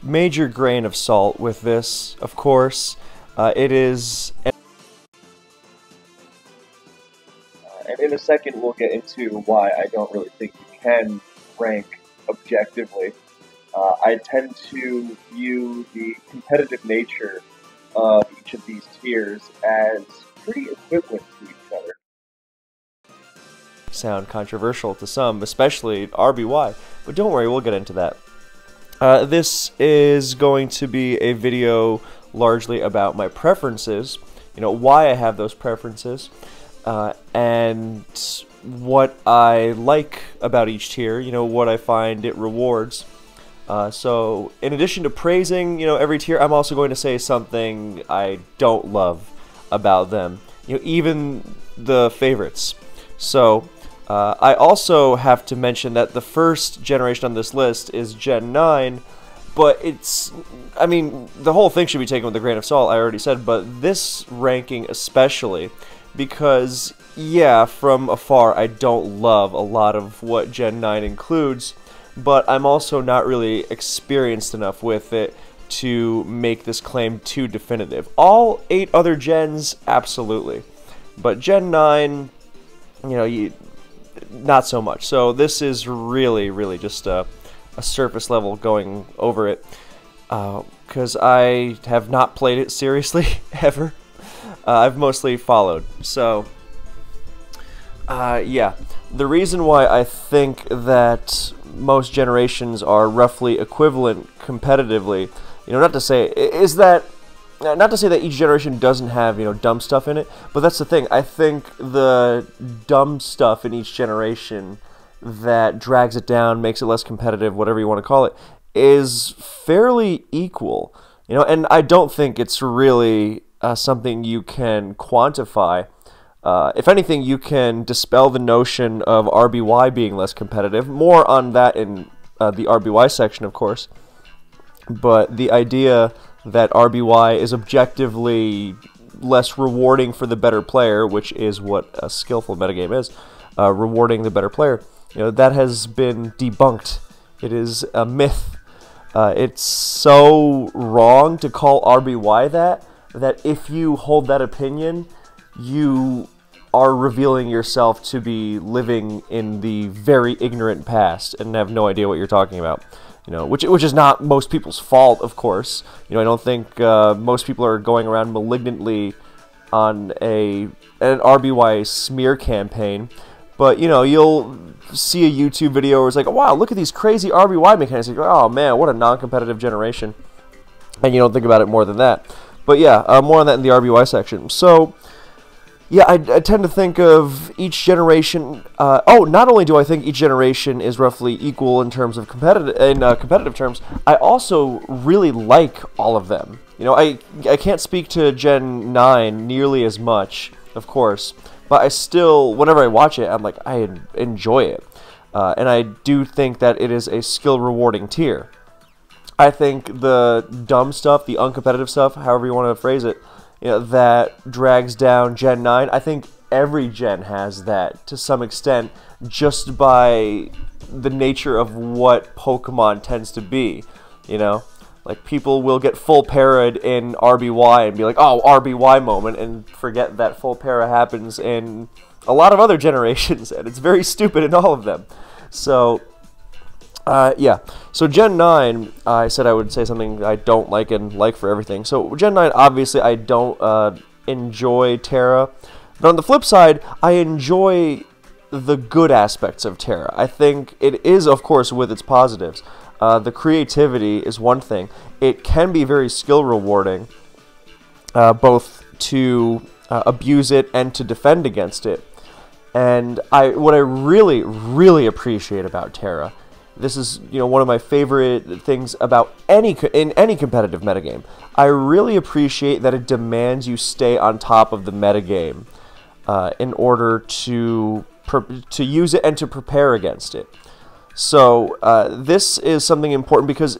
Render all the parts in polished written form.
major grain of salt with this, of course. It is... And in a second, we'll get into why I don't really think you can rank objectively. I tend to view the competitive nature of each of these tiers as pretty equivalent to each other. Sound controversial to some, especially RBY, but don't worry, we'll get into that. This is going to be a video largely about my preferences, why I have those preferences, and what I like about each tier, what I find it rewards. So in addition to praising, every tier, I'm also going to say something I don't love about them, even the favorites. So I also have to mention that the first generation on this list is Gen 9, but the whole thing should be taken with a grain of salt, I already said, but this ranking especially, because, yeah, from afar, I don't love a lot of what Gen 9 includes, but I'm also not really experienced enough with it to make this claim too definitive. All 8 other gens, absolutely, but Gen 9, not so much. So this is really just a surface level going over it, because I have not played it seriously ever. I've mostly followed. So yeah, the reason why I think that most generations are roughly equivalent competitively, not to say that each generation doesn't have, dumb stuff in it, but that's the thing. I think the dumb stuff in each generation that drags it down, makes it less competitive, whatever you want to call it, is fairly equal. And I don't think it's really something you can quantify. If anything, you can dispel the notion of RBY being less competitive. More on that in the RBY section, of course. But the idea that RBY is objectively less rewarding for the better player, which is what a skillful metagame is, rewarding the better player, that has been debunked. It is a myth. It's so wrong to call RBY that if you hold that opinion, you are revealing yourself to be living in the very ignorant past and have no idea what you're talking about. Which is not most people's fault, of course. I don't think most people are going around malignantly on an RBY smear campaign. But, you'll see a YouTube video where it's like, wow, look at these crazy RBY mechanics. You go, oh, man, what a non-competitive generation. And you don't think about it more than that. But, yeah, more on that in the RBY section. So, yeah, I tend to think of each generation... not only do I think each generation is roughly equal in terms of competitive terms, I also really like all of them. I can't speak to Gen 9 nearly as much, of course, but I still, whenever I watch it, I'm like, I enjoy it. And I do think that it is a skill-rewarding tier. I think the dumb stuff, the uncompetitive stuff, however you want to phrase it, that drags down Gen 9, I think every gen has that to some extent, just by the nature of what Pokemon tends to be, Like, people will get full para'd in RBY and be like, oh, RBY moment, and forget that full para happens in a lot of other generations, and it's very stupid in all of them. So, yeah. So Gen 9, I said I would say something I don't like and like for everything. So Gen 9, obviously, I don't enjoy Terra. But on the flip side, I enjoy the good aspects of Terra. I think it is, of course, with its positives. The creativity is one thing. It can be very skill rewarding, both to abuse it and to defend against it. And what I really appreciate about Terra, this is one of my favorite things about in any competitive metagame. I really appreciate that it demands you stay on top of the metagame in order to use it and to prepare against it. So this is something important because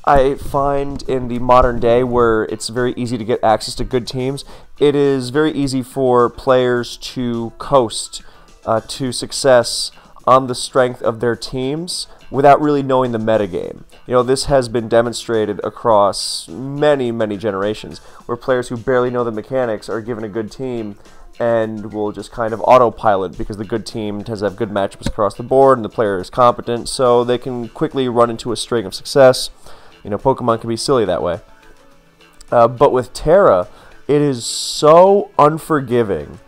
I find in the modern day where it's very easy to get access to good teams, it is very easy for players to coast to success on the strength of their teams without really knowing the metagame. You know, this has been demonstrated across many, many generations, where players who barely know the mechanics are given a good team and will just kind of autopilot because the good team tends to have good matchups across the board and the player is competent, so they can quickly run into a string of success. You know, Pokemon can be silly that way. But with Tera, it is so unforgiving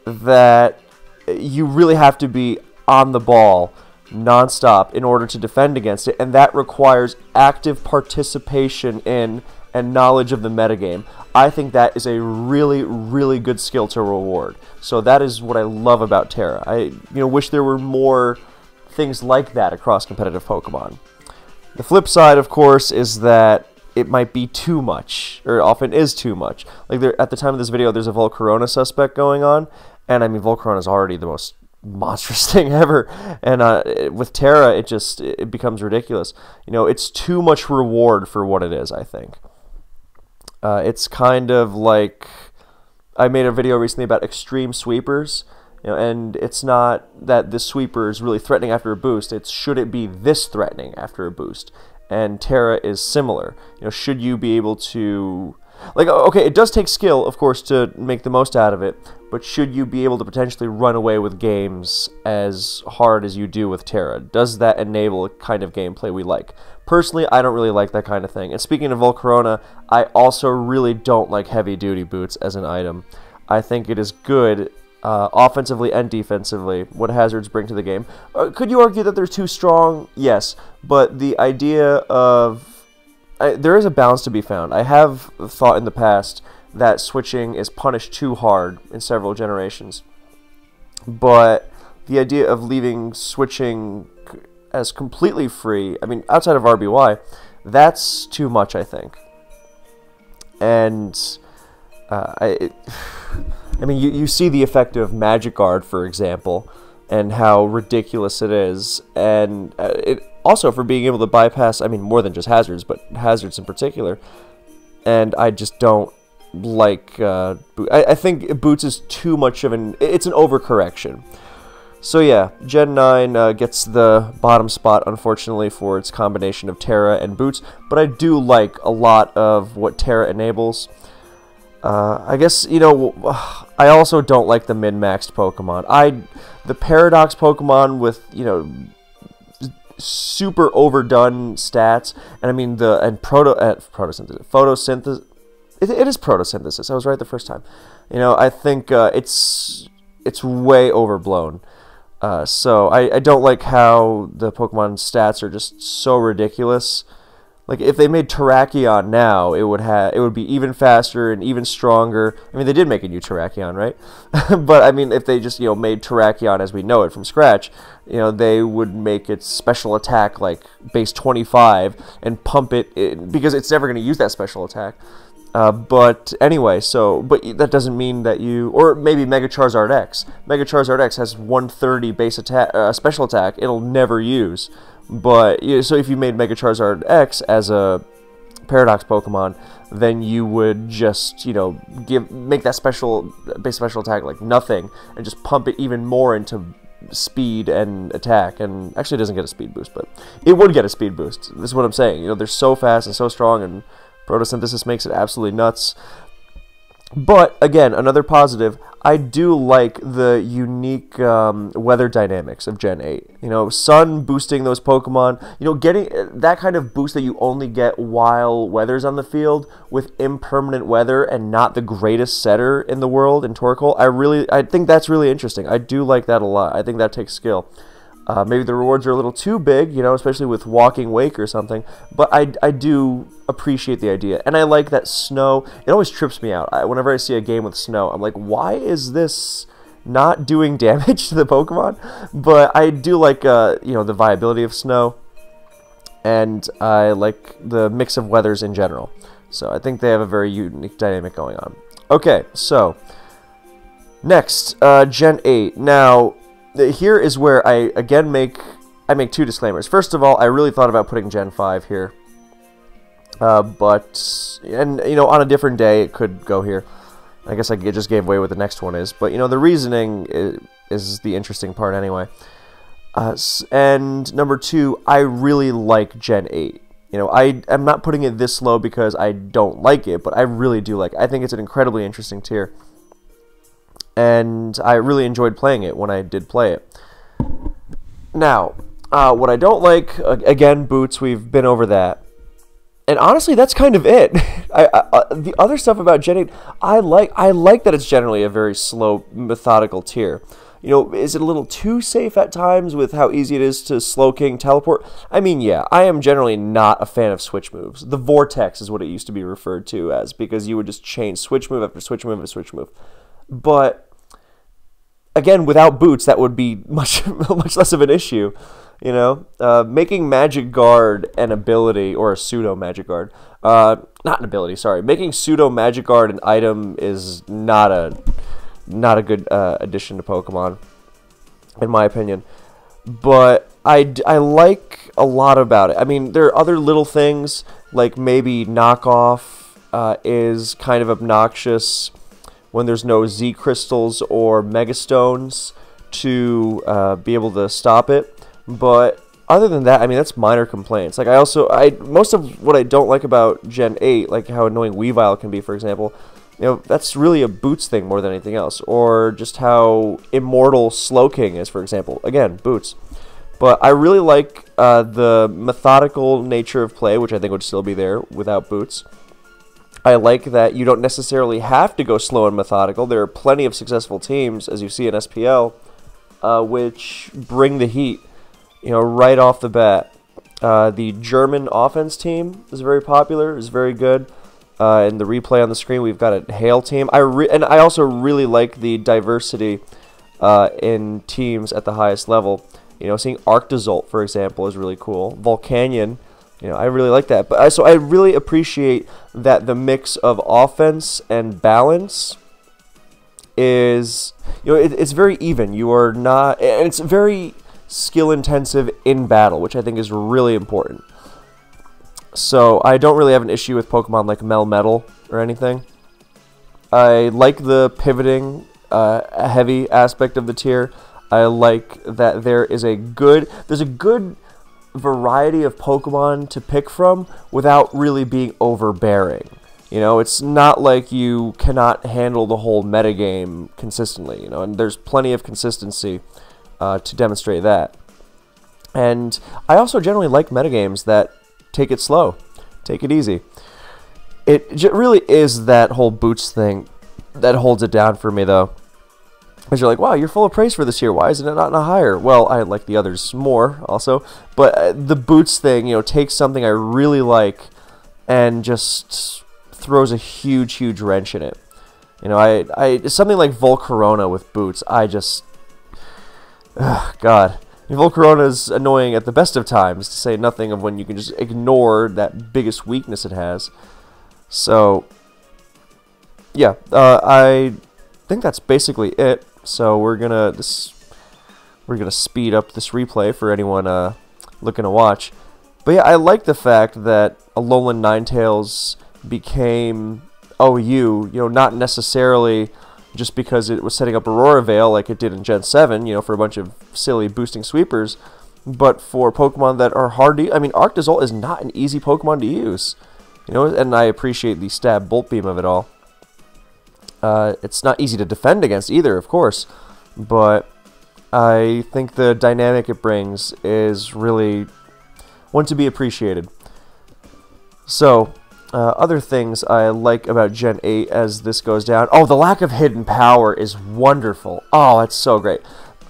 that you really have to be on the ball nonstop in order to defend against it, and that requires active participation in and knowledge of the metagame. I think that is a really, really good skill to reward. So that is what I love about Tera. I wish there were more things like that across competitive Pokemon. The flip side, of course, is that it might be too much, or often is too much. Like at the time of this video, there's a Volcarona suspect going on, and I mean, Volcarona is already the most monstrous thing ever, and with Tera, it becomes ridiculous. You know, it's too much reward for what it is, I think. It's kind of like, I made a video recently about extreme sweepers, you know, and it's not that this sweeper is really threatening after a boost, it's should it be this threatening after a boost. And Tera is similar. You know, should you be able to, like, okay, it does take skill, of course, to make the most out of it, but should you be able to potentially run away with games as hard as you do with Tera? Does that enable a kind of gameplay we like? Personally, I don't really like that kind of thing. And speaking of Volcarona, I also really don't like heavy-duty boots as an item. I think it is good offensively and defensively, what hazards bring to the game. Could you argue that they're too strong? Yes, but the idea of... there is a balance to be found. I have thought in the past that switching is punished too hard in several generations, but the idea of leaving switching as completely free, I mean, outside of RBY, that's too much, I think. And I mean, you see the effect of Magikarp, for example, and how ridiculous it is, and it also for being able to bypass, I mean, more than just hazards, but hazards in particular. And I just don't like, I think Boots is too much of it's an overcorrection. So yeah, Gen 9 gets the bottom spot, unfortunately, for its combination of Tera and Boots, but I do like a lot of what Tera enables. I guess, you know, I also don't like the min-maxed Pokemon. The Paradox Pokemon with, you know, super overdone stats, and I mean photosynthesis. It is photosynthesis. I was right the first time. You know, I think it's way overblown. So I don't like how the Pokemon stats are just so ridiculous. Like, if they made Terrakion now, it would be even faster and even stronger. I mean, they did make a new Terrakion, right? But I mean, if they just, you know, made Terrakion as we know it from scratch, you know, they would make its special attack like base 25 and pump it in, because it's never going to use that special attack. But anyway, but that doesn't mean that or maybe Mega Charizard X. Mega Charizard X has 130 base attack, special attack. It'll never use. But so if you made Mega Charizard X as a Paradox Pokemon, then you would just, you know, make that base special attack like nothing, and just pump it even more into speed and attack. And actually, it doesn't get a speed boost, but it would get a speed boost. This is what I'm saying. You know, they're so fast and so strong, and photosynthesis makes it absolutely nuts. But again, another positive, I do like the unique weather dynamics of Gen 8. You know, Sun boosting those Pokemon, you know, getting that kind of boost that you only get while weather's on the field with impermanent weather and not the greatest setter in the world in Torkoal. I think that's really interesting. I do like that a lot. I think that takes skill. Maybe the rewards are a little too big, you know, especially with Walking Wake or something, but I do appreciate the idea. And I like that snow. It always trips me out. Whenever I see a game with snow, I'm like, why is this not doing damage to the Pokemon? But I do like, you know, the viability of snow, and I like the mix of weathers in general. So I think they have a very unique dynamic going on. Okay, so next, Gen 8. Now, here is where I again make two disclaimers. First of all, I really thought about putting Gen 5 here, but you know, on a different day it could go here. I guess I just gave away what the next one is, but you know, the reasoning is the interesting part anyway. And number 2, I really like Gen 8. You know, I'm not putting it this low because I don't like it, but I really do like it. I think it's an incredibly interesting tier. And I really enjoyed playing it when I did play it. Now, what I don't like, again, boots, we've been over that. And honestly, that's kind of it. The other stuff about Gen 8, I like that it's generally a very slow, methodical tier. You know, is it a little too safe at times with how easy it is to slow king teleport? I mean, yeah, I am generally not a fan of switch moves. The Vortex is what it used to be referred to as, because you would just chain switch move after switch move after switch move. But again, without boots, that would be much less of an issue. You know, making Magic Guard an ability, or a pseudo Magic Guard, not an ability, sorry. Making pseudo Magic Guard an item is not a good addition to Pokemon, in my opinion. But I like a lot about it. I mean, there are other little things, like maybe knockoff is kind of obnoxious when there's no Z crystals or Mega Stones to be able to stop it. But other than that, I mean, that's minor complaints. Like, most of what I don't like about Gen 8, like how annoying Weavile can be, for example, you know, that's really a boots thing more than anything else. Or just how immortal Slowking is, for example. Again, boots. But I really like the methodical nature of play, which I think would still be there without boots. I like that you don't necessarily have to go slow and methodical. There are plenty of successful teams, as you see in SPL, which bring the heat. You know, right off the bat. The German offense team is very popular, is very good. In the replay on the screen, we've got a Hail team. And I also really like the diversity in teams at the highest level. You know, seeing Arctozolt, for example, is really cool. Volcanion, you know, I really like that. But so I really appreciate that the mix of offense and balance is, you know, it's very even. You are not, and it's very skill intensive in battle, which I think is really important. So I don't really have an issue with Pokemon like Melmetal or anything. I like the pivoting heavy aspect of the tier. I like that there's a good variety of Pokemon to pick from without really being overbearing. You know, it's not like you cannot handle the whole metagame consistently, you know, and there's plenty of consistency to demonstrate that. And I also generally like metagames that take it slow, take it easy. It really is that whole boots thing that holds it down for me, though. Because you're like, wow, you're full of praise for this year. Why isn't it not in a higher? Well, I like the others more, also. But the boots thing, you know, takes something I really like and just throws a huge, huge wrench in it. You know, something like Volcarona with boots, God. Volcarona is annoying at the best of times, to say nothing of when you can just ignore that biggest weakness it has. So, yeah, I think that's basically it. So we're gonna speed up this replay for anyone looking to watch. But yeah, I like the fact that Alolan Ninetales became OU. You know, not necessarily just because it was setting up Aurora Veil like it did in Gen 7, you know, for a bunch of silly boosting sweepers, but for Pokemon that are hard to... I mean, Arctozolt is not an easy Pokemon to use, you know, and I appreciate the stab Bolt Beam of it all. It's not easy to defend against either, of course, but I think the dynamic it brings is really one to be appreciated. So, other things I like about Gen 8 as this goes down. Oh, the lack of hidden power is wonderful. Oh, that's so great.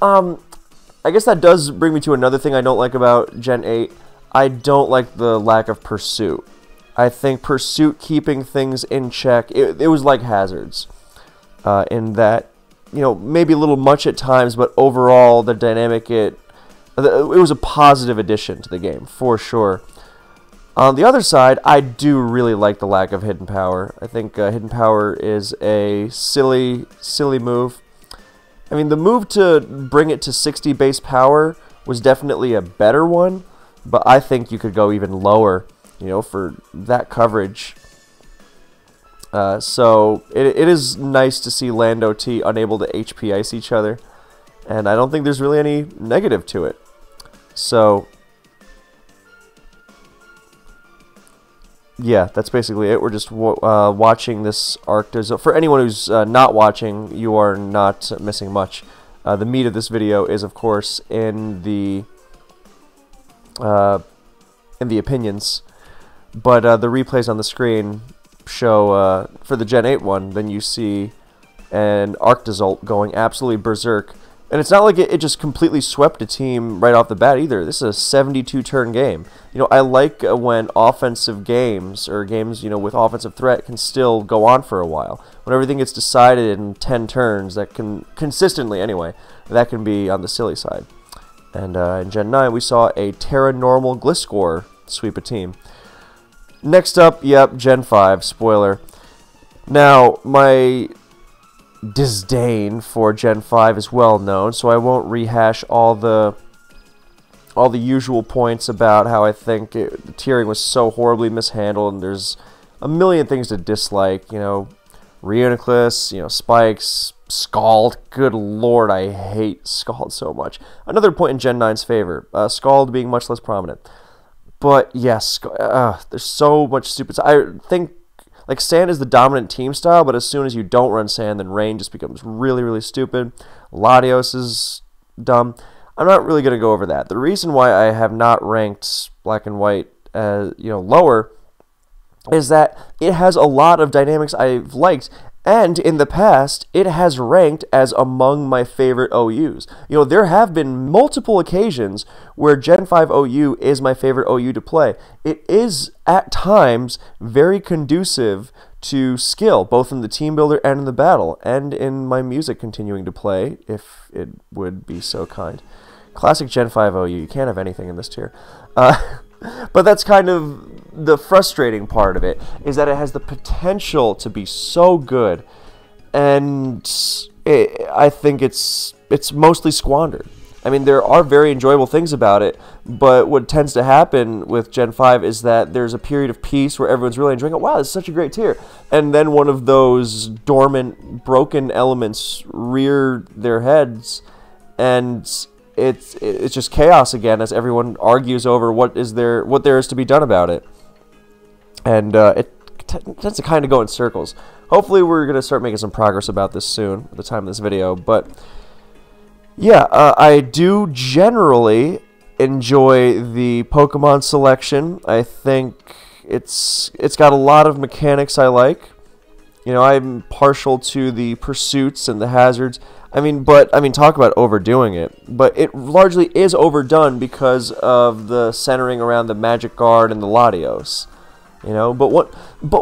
I guess that does bring me to another thing I don't like about Gen 8. I don't like the lack of pursuit. I think pursuit keeping things in check, it was like hazards. In that, you know, maybe a little much at times, but overall the dynamic, it was a positive addition to the game, for sure. On the other side, I do really like the lack of hidden power. I think hidden power is a silly, silly move. I mean, the move to bring it to 60 base power was definitely a better one, but I think you could go even lower, you know, for that coverage. So it is nice to see Lando T unable to HP Ice each other, and I don't think there's really any negative to it. So yeah, that's basically it. We're just watching this arc. For anyone who's not watching, you are not missing much. The meat of this video is, of course, in the opinions, but the replays on the screen show for the Gen 8 one. Then you see an Arctozolt going absolutely berserk. And it's not like it just completely swept a team right off the bat either. This is a 72-turn game. You know, I like when offensive games, or games, you know, with offensive threat, can still go on for a while. When everything gets decided in 10 turns, that can, consistently anyway, that can be on the silly side. And in Gen 9, we saw a Terra Normal Gliscor sweep a team. Next up, yep, Gen 5, spoiler. Now, my disdain for Gen 5 is well known, so I won't rehash all the usual points about how I think the tiering was so horribly mishandled, and there's a million things to dislike. You know, Reuniclus, you know, Spikes, Scald. Good lord, I hate Scald so much. Another point in Gen 9's favor, Scald being much less prominent. But yes, there's so much stupid. I think, like, Sand is the dominant team style, but as soon as you don't run Sand, then Rain just becomes really, really stupid. Latios is dumb. I'm not really going to go over that. The reason why I have not ranked Black and White, lower, is that it has a lot of dynamics I've liked, and in the past, it has ranked as among my favorite OUs. You know, there have been multiple occasions where Gen 5 OU is my favorite OU to play. It is, at times, very conducive to skill, both in the team builder and in the battle, and in my music continuing to play, if it would be so kind. Classic Gen 5 OU, you can't have anything in this tier. But that's kind of the frustrating part of it, is that it has the potential to be so good, and I think it's mostly squandered. I mean, there are very enjoyable things about it, but what tends to happen with Gen 5 is that there's a period of peace where everyone's really enjoying it. Wow, this is such a great tier. And then one of those dormant, broken elements rear their heads, and it's just chaos again as everyone argues over what there is to be done about it. And it tends to kind of go in circles. Hopefully we're going to start making some progress about this soon at the time of this video. But yeah, I do generally enjoy the Pokemon selection. I think it's got a lot of mechanics I like. You know, I'm partial to the pursuits and the hazards. I mean, talk about overdoing it. But it largely is overdone because of the centering around the Magic Guard and the Latios. You know, but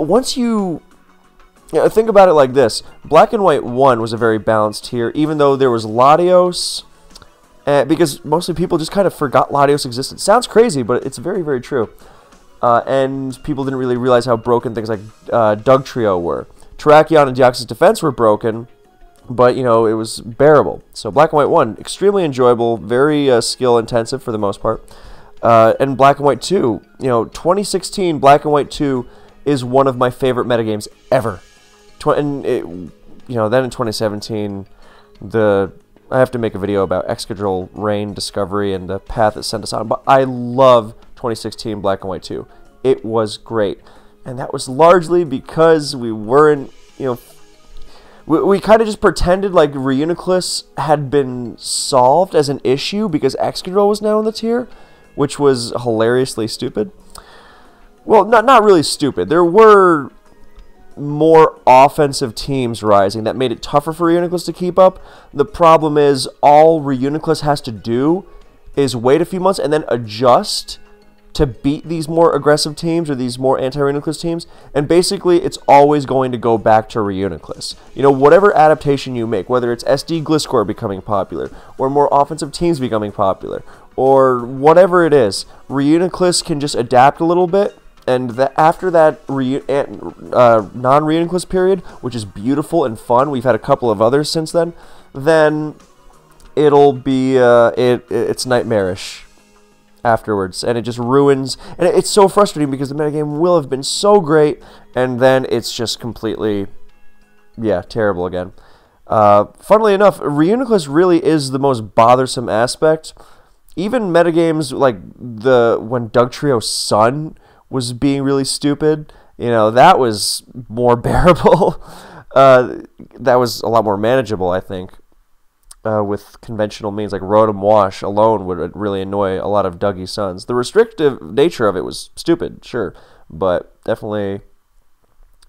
once you think about it like this, Black and White 1 was a very balanced tier, even though there was Latios, because mostly people just kind of forgot Latios existed. Sounds crazy, but it's very, very true. And people didn't really realize how broken things like Dugtrio were. Terrakion and Deoxys Defense were broken, but, you know, it was bearable. So Black and White 1, extremely enjoyable, very skill intensive for the most part. And Black and White 2, you know, 2016 Black and White 2 is one of my favorite metagames ever. Then in 2017, I have to make a video about Excadrill, Rain, Discovery, and the path it sent us on. But I love 2016 Black and White 2. It was great. And that was largely because we weren't, you know, we kind of just pretended like Reuniclus had been solved as an issue because Excadrill was now in the tier, which was hilariously stupid. Well, not really stupid. There were more offensive teams rising that made it tougher for Reuniclus to keep up. The problem is all Reuniclus has to do is wait a few months and then adjust to beat these more aggressive teams or these more anti-Reuniclus teams, and basically it's always going to go back to Reuniclus. You know, whatever adaptation you make, whether it's SD Gliscor becoming popular, or more offensive teams becoming popular, or whatever it is, Reuniclus can just adapt a little bit, and after that non-Reuniclus period, which is beautiful and fun, we've had a couple of others since then it'll be, it's nightmarish afterwards, and it just ruins, and it's so frustrating because the metagame will have been so great, and then it's just completely, yeah, terrible again. Funnily enough, Reuniclus really is the most bothersome aspect, even metagames like when Dugtrio's Sun was being really stupid, that was more bearable. That was a lot more manageable, I think, with conventional means. Like Rotom Wash alone would really annoy a lot of Dougie Suns. The restrictive nature of it was stupid, sure, but definitely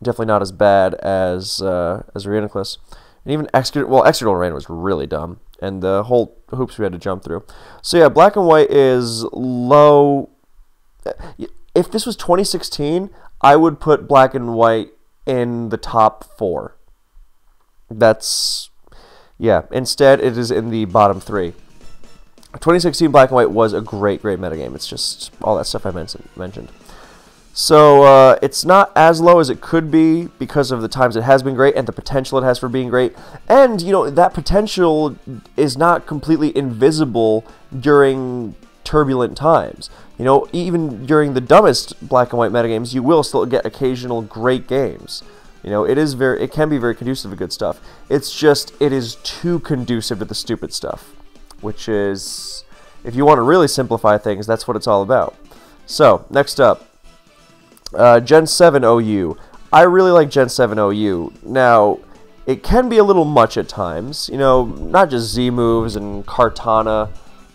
not as bad as Reuniclus. And even Exeggutor Rain was really dumb, and the whole hoops we had to jump through. So yeah, Black and White is low. If this was 2016, I would put Black and White in the top 4. Instead, it is in the bottom 3. 2016 Black and White was a great metagame. It's just all that stuff I mentioned. So it's not as low as it could be because of the times it has been great and the potential it has for being great. And, that potential is not completely invisible during turbulent times. Even during the dumbest Black and White metagames, you will still get occasional great games. It can be very conducive to good stuff. It's just, it is too conducive to the stupid stuff, which is, if you want to really simplify things, that's what it's all about. So, next up, Gen 7 OU. I really like Gen 7 OU. Now, it can be a little much at times, not just Z moves and Kartana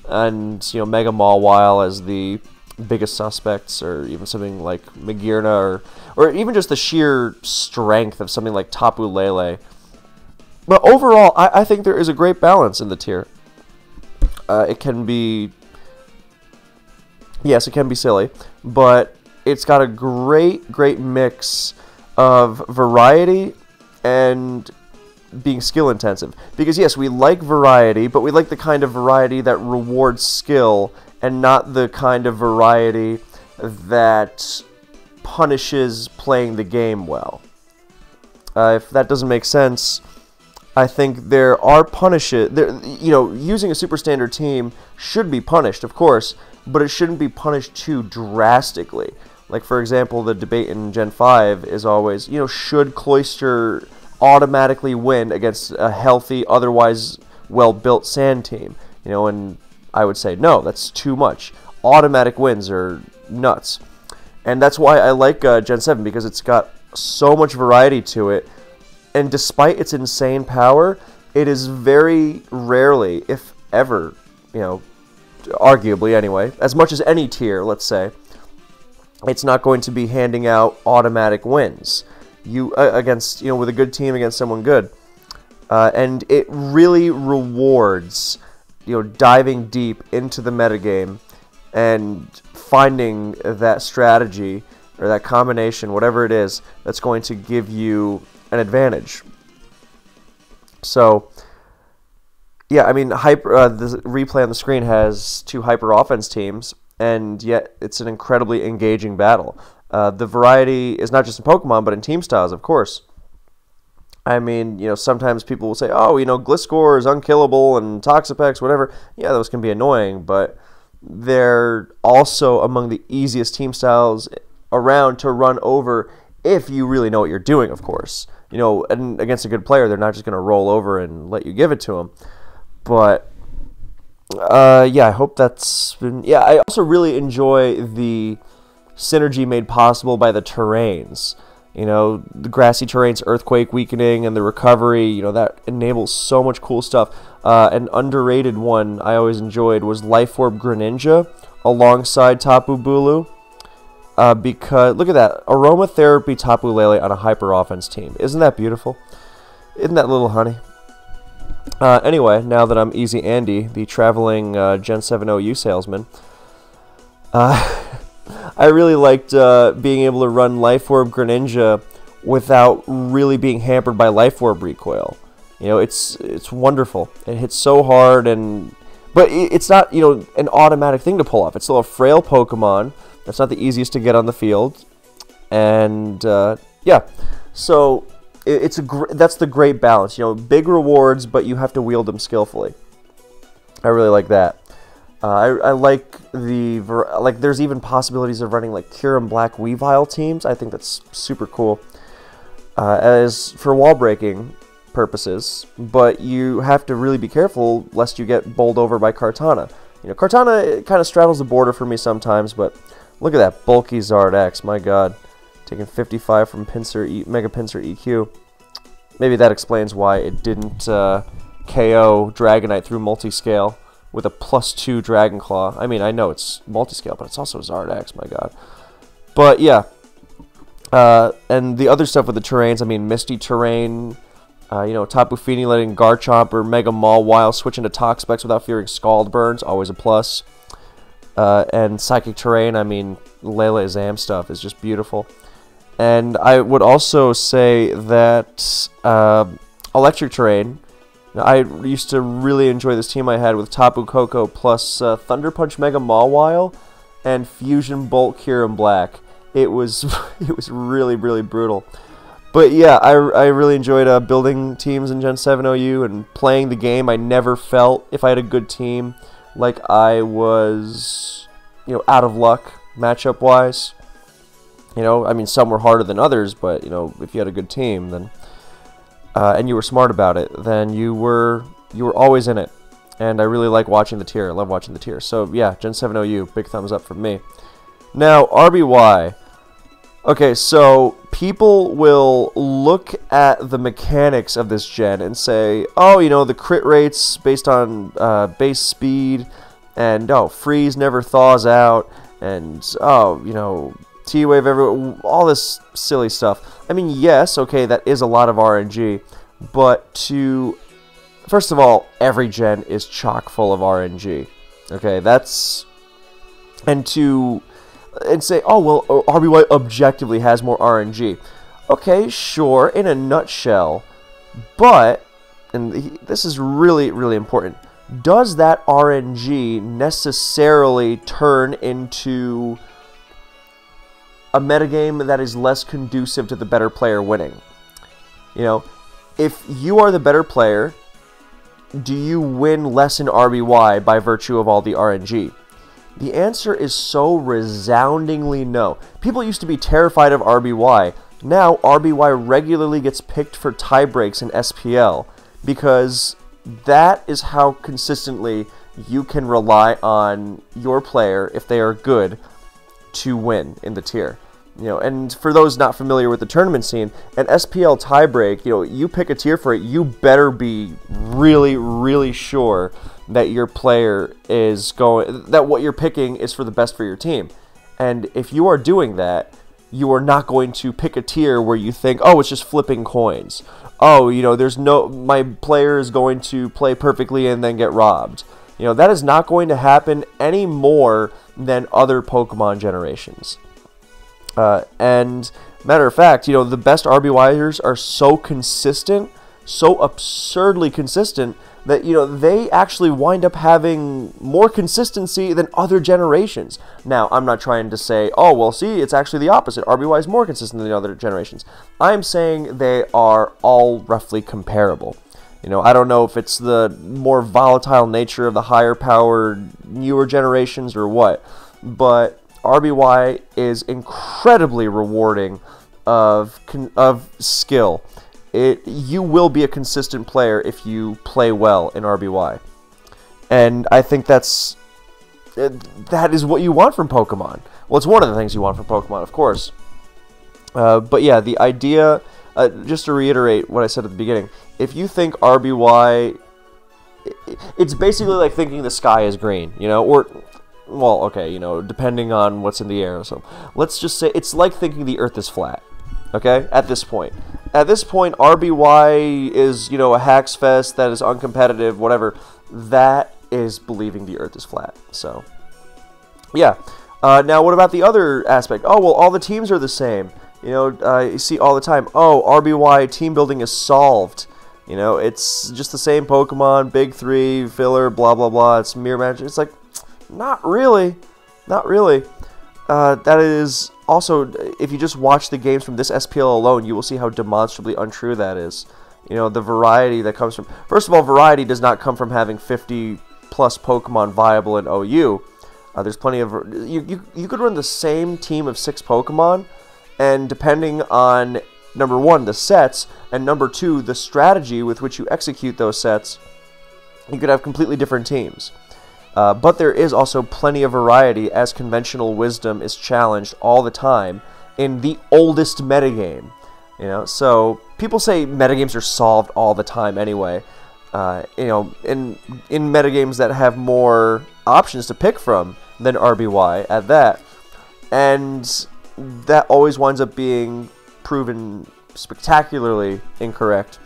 and, Mega Mawile as the biggest suspects, or even something like Magearna, or even just the sheer strength of something like Tapu Lele. But overall, I think there is a great balance in the tier. It can be silly, but it's got a great mix of variety and being skill intensive. Because yes, we like variety, but we like the kind of variety that rewards skill and not the kind of variety that punishes playing the game well. If that doesn't make sense, I think there are punishes. Using a super standard team should be punished, of course, but it shouldn't be punished too drastically. Like, for example, the debate in Gen 5 is always, should Cloyster automatically win against a healthy, otherwise well-built Sand team? And I would say, no, that's too much. Automatic wins are nuts. And that's why I like Gen 7, because it's got so much variety to it. And despite its insane power, it is very rarely, if ever, arguably anyway, as much as any tier, let's say, it's not going to be handing out automatic wins. Against, with a good team against someone good. And it really rewards, diving deep into the metagame and finding that strategy or that combination, whatever it is, that's going to give you an advantage. So, yeah, I mean, the replay on the screen has 2 hyper offense teams, and yet it's an incredibly engaging battle. The variety is not just in Pokemon, but in team styles, of course. I mean, sometimes people will say, oh, Gliscor is unkillable and Toxapex, whatever. Yeah, those can be annoying, but they're also among the easiest team styles around to run over if you really know what you're doing, of course. And against a good player, they're not just going to roll over and let you give it to them. But, yeah, I hope that's been... Yeah, I also really enjoy the synergy made possible by the terrains. The grassy terrains, earthquake weakening, and the recovery, that enables so much cool stuff. An underrated one I always enjoyed was Life Orb Greninja alongside Tapu Bulu. Because, look at that, Aromatherapy Tapu Lele on a hyper offense team. Isn't that beautiful? Isn't that little honey? Anyway, now that I'm Easy Andy, the traveling Gen 7 OU salesman, I really liked being able to run Life Orb Greninja without really being hampered by Life Orb recoil. It's wonderful. It hits so hard, but it's not an automatic thing to pull off. It's still a frail Pokemon. That's not the easiest to get on the field, and yeah, so that's the great balance. Big rewards, but you have to wield them skillfully. I really like that. I like there's even possibilities of running like Kyurem Black Weavile teams. I think that's super cool. As for wall breaking purposes, but you have to really be careful lest you get bowled over by Kartana. Kartana kind of straddles the border for me sometimes, but look at that bulky Zard X, my god. Taking 55 from Mega Pinsir EQ. Maybe that explains why it didn't KO Dragonite through multiscale with a +2 Dragon Claw. I mean, I know it's multiscale, but it's also Zard X, my god. But yeah, and the other stuff with the terrains, I mean, Misty Terrain, Tapu Fini letting Garchomp or Mega Mawile switch into Toxapex without fearing Scald Burns, always a plus. And Psychic Terrain, I mean, Layla Exam stuff is just beautiful. And I would also say that Electric Terrain, I used to really enjoy this team I had with Tapu Koko plus Thunder Punch Mega Mawile and Fusion Bolt Kyurem Black. It was it was really, really brutal. But yeah, I really enjoyed building teams in Gen 7 OU and playing the game. I never felt, if I had a good team, like I was, out of luck matchup-wise. I mean, some were harder than others, but, if you had a good team, then, and you were smart about it, then you were always in it. And I really like watching the tier. I love watching the tier. So yeah, Gen 7 OU, big thumbs up from me. Now, RBY. Okay, so people will look at the mechanics of this gen and say, oh, the crit rates based on base speed, and freeze never thaws out, and T-Wave everywhere, all this silly stuff. I mean, yes, okay, that is a lot of RNG, but first of all, every gen is chock full of RNG. Okay, and say, oh, well, RBY objectively has more RNG. Okay, sure, in a nutshell, but, and this is really, really important, does that RNG necessarily turn into a metagame that is less conducive to the better player winning? If you are the better player, do you win less in RBY by virtue of all the RNG? The answer is so resoundingly no. People used to be terrified of RBY. Now, RBY regularly gets picked for tie breaks in SPL because that is how consistently you can rely on your player, if they are good, to win in the tier. And for those not familiar with the tournament scene, an SPL tiebreak, you pick a tier for it, you better be really, really sure that your player is that what you're picking is for the best for your team. And if you are doing that, you are not going to pick a tier where you think, oh, it's just flipping coins. Oh, my player is going to play perfectly and then get robbed. That is not going to happen any more than other Pokemon generations. And matter of fact, the best RBYers are so consistent, so absurdly consistent, that, they actually wind up having more consistency than other generations. Now, I'm not trying to say, oh, well, see, it's actually the opposite. RBY is more consistent than the other generations. I'm saying they are all roughly comparable. I don't know if it's the more volatile nature of the higher-powered newer generations or what, but RBY is incredibly rewarding of skill. You will be a consistent player if you play well in RBY. And I think that is what you want from Pokemon. Well, it's one of the things you want from Pokemon, of course. But yeah, the idea, just to reiterate what I said at the beginning, if you think RBY, it's basically like thinking the sky is green, or, well, okay, depending on what's in the air or something. Let's just say it's like thinking the Earth is flat, okay, at this point. At this point, RBY is, a hacks fest that is uncompetitive, whatever. That is believing the Earth is flat. So, yeah. Now, what about the other aspect? Oh, well, all the teams are the same. You see all the time, oh, RBY team building is solved. It's just the same Pokemon, big three, filler, blah, blah, blah. It's mirror match. It's like, not really. Not really. That is also, if you just watch the games from this SPL alone, you will see how demonstrably untrue that is. The variety that comes from... First of all, variety does not come from having 50-plus Pokemon viable in OU. There's plenty of... You could run the same team of 6 Pokemon, and depending on, number 1, the sets, and number 2, the strategy with which you execute those sets, you could have completely different teams. But there is also plenty of variety, as conventional wisdom is challenged all the time in the oldest metagame. So people say metagames are solved all the time anyway. In metagames that have more options to pick from than RBY at that, and that always winds up being proven spectacularly incorrect.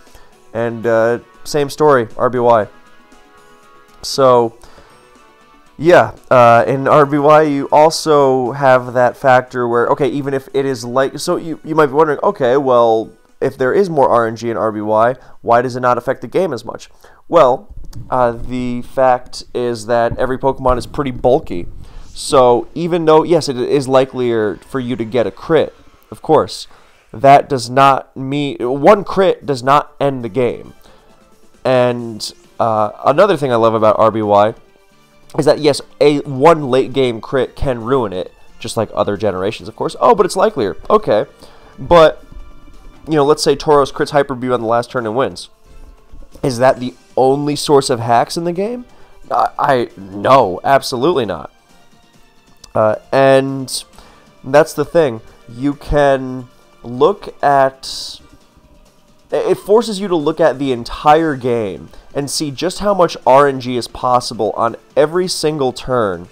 And same story, RBY. So yeah, in RBY you also have that factor where, okay, even if it is like, so you might be wondering, okay, well, if there is more RNG in RBY, why does it not affect the game as much? Well, the fact is that every Pokemon is pretty bulky. So even though, yes, it is likelier for you to get a crit, of course, that does not mean, one crit does not end the game. And another thing I love about RBY is that, yes, one late game crit can ruin it, just like other generations, of course. Oh, but it's likelier. Okay. But, let's say Tauros crits Hyper Beam on the last turn and wins. Is that the only source of hacks in the game? No, absolutely not. And that's the thing. You can look at... It forces you to look at the entire game and see just how much RNG is possible on every single turn.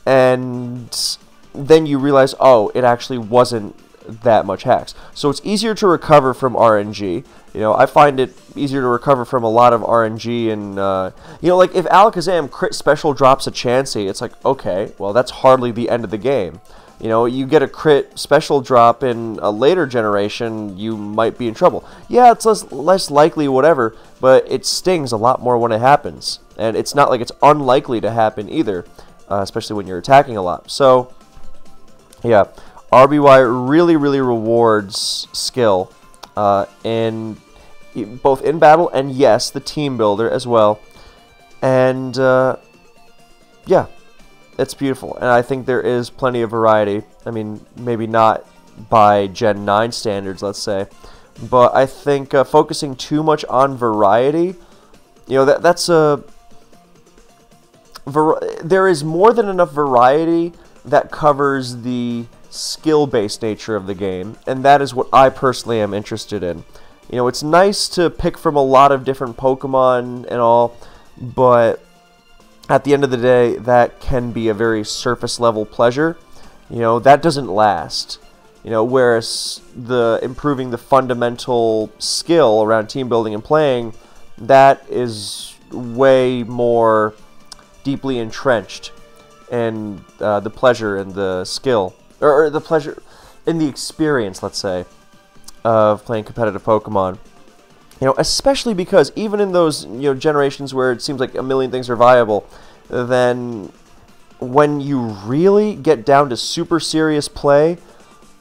And then you realize, oh, it actually wasn't that much hacks. So it's easier to recover from RNG. I find it easier to recover from a lot of RNG, and like if Alakazam crit special drops a Chansey, it's like, okay, well, that's hardly the end of the game. You get a crit special drop in a later generation, you might be in trouble. Yeah, it's less likely, whatever, but it stings a lot more when it happens. And it's not like it's unlikely to happen either, especially when you're attacking a lot. So, yeah, RBY really, really rewards skill, both in battle and, yes, the team builder as well. And, yeah. It's beautiful, and I think there is plenty of variety. I mean, maybe not by Gen 9 standards, let's say, but I think focusing too much on variety, there is more than enough variety that covers the skill-based nature of the game, and that is what I personally am interested in. It's nice to pick from a lot of different Pokemon and all, but at the end of the day, that can be a very surface-level pleasure. That doesn't last. Whereas improving the fundamental skill around team building and playing, that is way more deeply entrenched in the pleasure and the skill, or the pleasure in the experience, let's say, of playing competitive Pokemon. Especially because even in those generations where it seems like a million things are viable, then when you really get down to super serious play,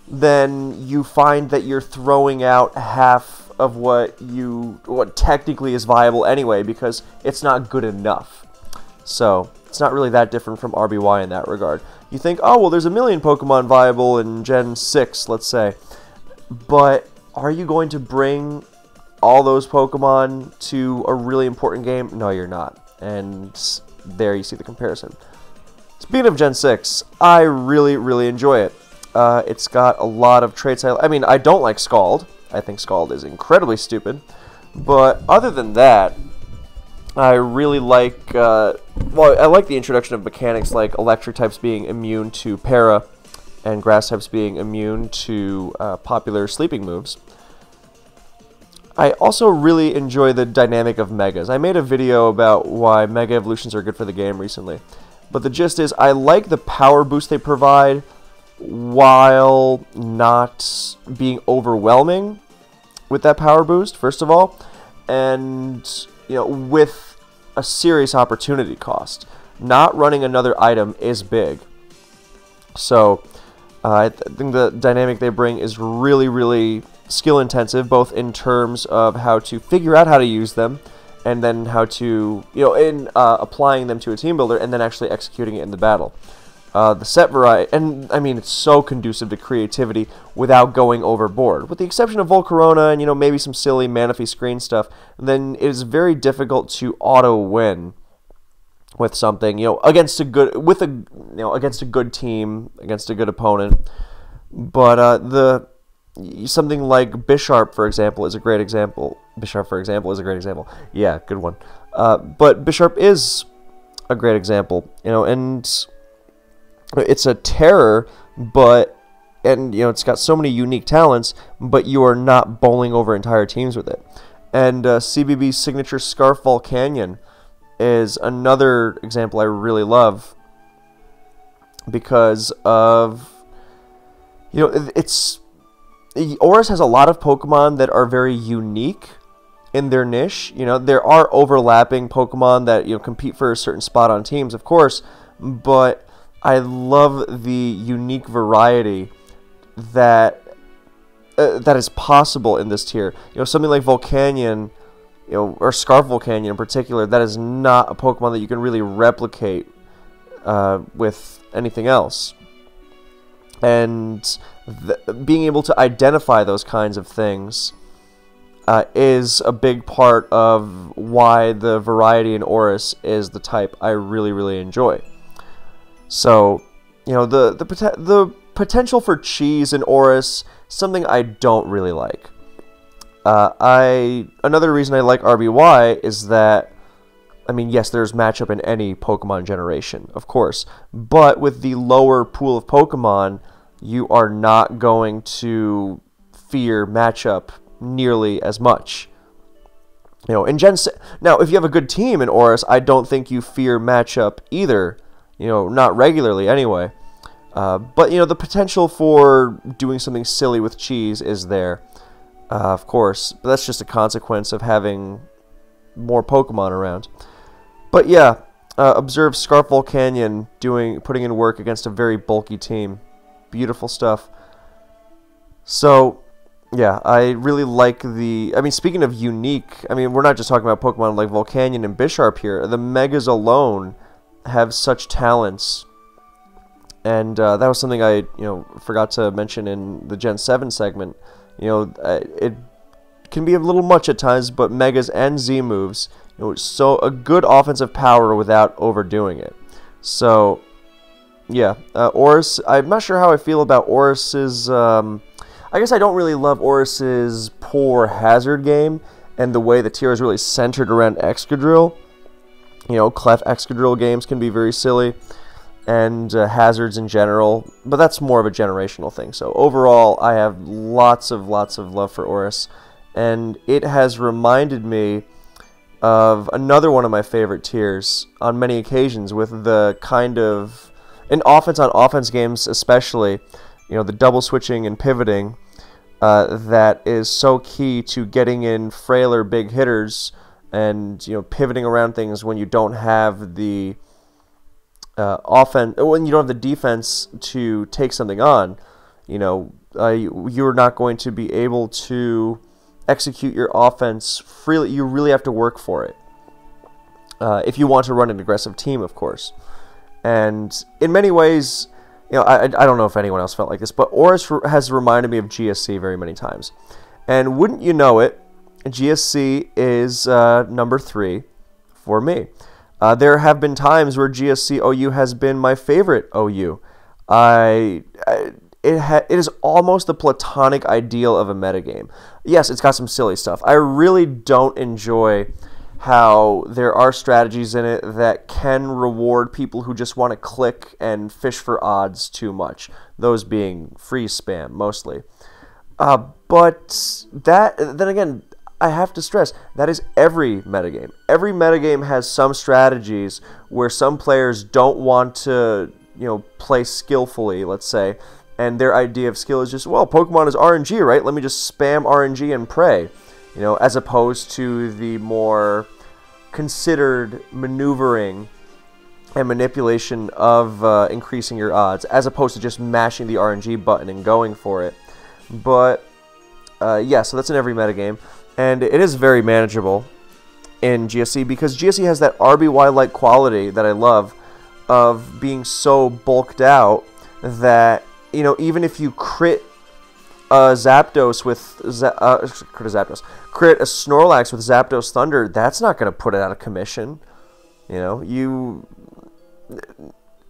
then you find that you're throwing out half of what technically is viable anyway, because it's not good enough. So it's not really that different from RBY in that regard. You think, oh well, there's a million Pokemon viable in Gen 6, let's say, but are you going to bring all those Pokemon to a really important game? No, you're not. And there you see the comparison. Speaking of Gen 6, I really, really enjoy it. It's got a lot of traits. I mean, I don't like Scald. I think Scald is incredibly stupid. But other than that, I really like... I like the introduction of mechanics like electric types being immune to Para and grass types being immune to popular sleeping moves. I also really enjoy the dynamic of Megas. I made a video about why Mega Evolutions are good for the game recently. But the gist is, I like the power boost they provide while not being overwhelming with that power boost, first of all. And, with a serious opportunity cost. Not running another item is big. So, I think the dynamic they bring is really, really skill intensive, both in terms of how to figure out how to use them, and then how to, applying them to a team builder, and then actually executing it in the battle. The set variety, and I mean, it's so conducive to creativity without going overboard. With the exception of Volcarona and, maybe some silly Manaphy screen stuff, then it is very difficult to auto-win with something, against a good against a good team, against a good opponent. But something like Bisharp, for example, is a great example. Yeah, good one. But Bisharp is a great example, and it's a terror, and it's got so many unique talents, but you are not bowling over entire teams with it. And CBB's signature Scarf Volcanion is another example I really love because of, Oris has a lot of Pokemon that are very unique in their niche. There are overlapping Pokemon that compete for a certain spot on teams, of course, but I love the unique variety that is possible in this tier. Something like Volcanion, or Scarf Volcanion in particular, that is not a Pokemon that you can really replicate with anything else. And being able to identify those kinds of things is a big part of why the variety in Oris is the type I really, really enjoy. So, the potential for cheese in Oris, something I don't really like. Another reason I like RBY is that, yes, there's matchup in any Pokemon generation, of course, but with the lower pool of Pokemon, you are not going to fear matchup nearly as much. In now, if you have a good team in Oris, I don't think you fear matchup either. Not regularly anyway. But the potential for doing something silly with cheese is there, of course. But that's just a consequence of having more Pokemon around. But yeah, observe Scarf Volcanion putting in work against a very bulky team. Beautiful stuff. So, yeah, I really like speaking of unique, we're not just talking about Pokemon like Volcanion and Bisharp here. The Megas alone have such talents. And that was something I, forgot to mention in the Gen 7 segment. It can be a little much at times, but Megas and Z moves, so a good offensive power without overdoing it. So, yeah, Oris, I'm not sure how I feel about Oris's, I guess I don't really love Oris's poor hazard game, and the way the tier is really centered around Excadrill. Clef Excadrill games can be very silly, and hazards in general, but that's more of a generational thing. So overall, I have lots of love for Oris, and it has reminded me of another one of my favorite tiers on many occasions, with the kind of, in offense games especially, the double switching and pivoting that is so key to getting in frailer big hitters and pivoting around things when you don't have the when you don't have the defense to take something on. You're not going to be able to execute your offense freely. You really have to work for it if you want to run an aggressive team, of course. And in many ways, I don't know if anyone else felt like this, but Oris has reminded me of GSC very many times. And wouldn't you know it, GSC is number 3 for me. There have been times where GSC OU has been my favorite OU. It is almost the platonic ideal of a metagame. Yes, it's got some silly stuff. I really don't enjoy how there are strategies in it that can reward people who just want to click and fish for odds too much. Those being freeze spam, mostly. But then again, I have to stress, that is every metagame. Every metagame has some strategies where some players don't want to, play skillfully, let's say, and their idea of skill is just, well, Pokemon is RNG, right? Let me just spam RNG and pray, as opposed to the more considered maneuvering and manipulation of increasing your odds, as opposed to just mashing the RNG button and going for it. But, yeah, so that's in every metagame. And it is very manageable in GSC because GSC has that RBY-like quality that I love of being so bulked out that, even if you crit a Zapdos with crit a Snorlax with Zapdos Thunder, that's not going to put it out of commission. You know,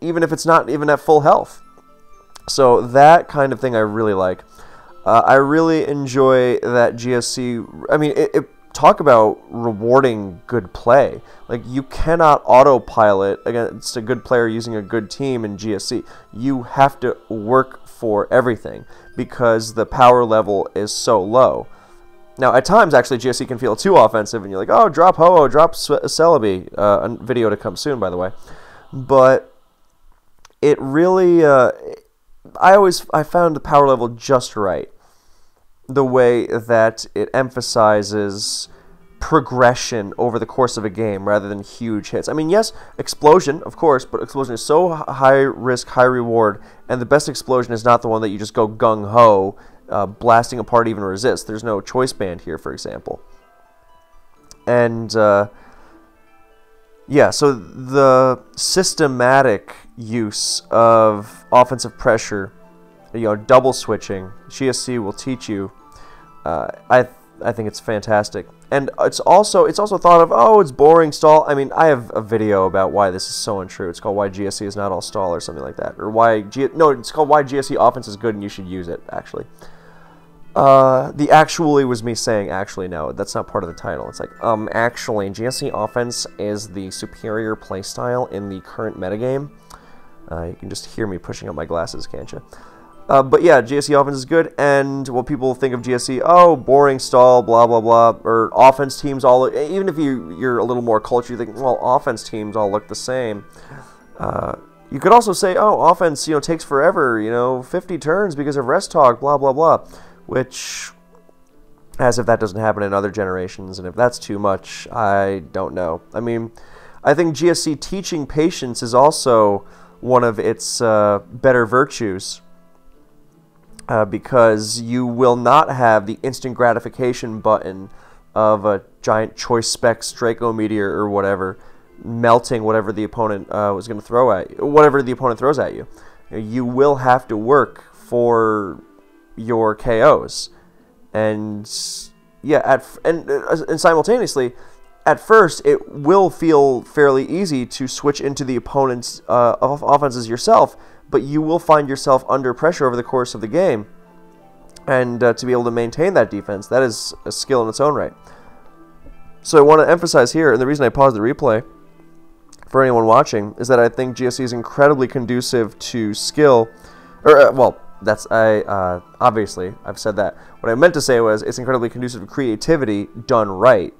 even if it's not even at full health. So that kind of thing I really like. I really enjoy that GSC. I mean, talk about rewarding good play. Like, you cannot autopilot against a good player using a good team in GSC. You have to work for everything because the power level is so low. Now, at times, actually, GSC can feel too offensive, and you're like, oh, drop Ho-Oh, drop Celebi. A video to come soon, by the way. But it really, I found the power level just right. The way that it emphasizes progression over the course of a game rather than huge hits. I mean, yes, explosion, of course, but explosion is so high risk, high reward, and the best explosion is not the one that you just go gung-ho, blasting apart even resist. There's no choice band here, for example. And, yeah, so the systematic use of offensive pressure, you know, double switching, GSC will teach you. I think it's fantastic, and it's also thought of, oh, it's boring stall. I mean, I have a video about why this is so untrue. It's called Why GSC is Not All Stall or something like that, or it's called Why GSC Offense is Good and You Should Use It. Actually, the actually was me saying actually. No, that's not part of the title. It's like actually GSC Offense is the superior playstyle in the current metagame. You can just hear me pushing up my glasses, can't you? But yeah, GSC offense is good, and what people think of GSC, oh, boring stall, blah, blah, blah, or offense teams all, even if you're a little more cultured, you think, well, offense teams all look the same. You could also say, oh, offense, you know, takes forever, 50 turns because of rest talk, blah, blah, blah, which, as if that doesn't happen in other generations, and if that's too much, I don't know. I mean, I think GSC teaching patience is also one of its better virtues. Because you will not have the instant gratification button of a giant choice specs Draco Meteor or whatever melting whatever the opponent was going to throw at you, whatever the opponent throws at you. You will have to work for your KOs, and yeah, and simultaneously, at first it will feel fairly easy to switch into the opponent's offenses yourself. But you will find yourself under pressure over the course of the game, and to be able to maintain that defense, that is a skill in its own right. So I want to emphasize here, and the reason I paused the replay for anyone watching, is that I think GSC is incredibly conducive to skill, or, well, that's, obviously, I've said that. What I meant to say was, it's incredibly conducive to creativity done right.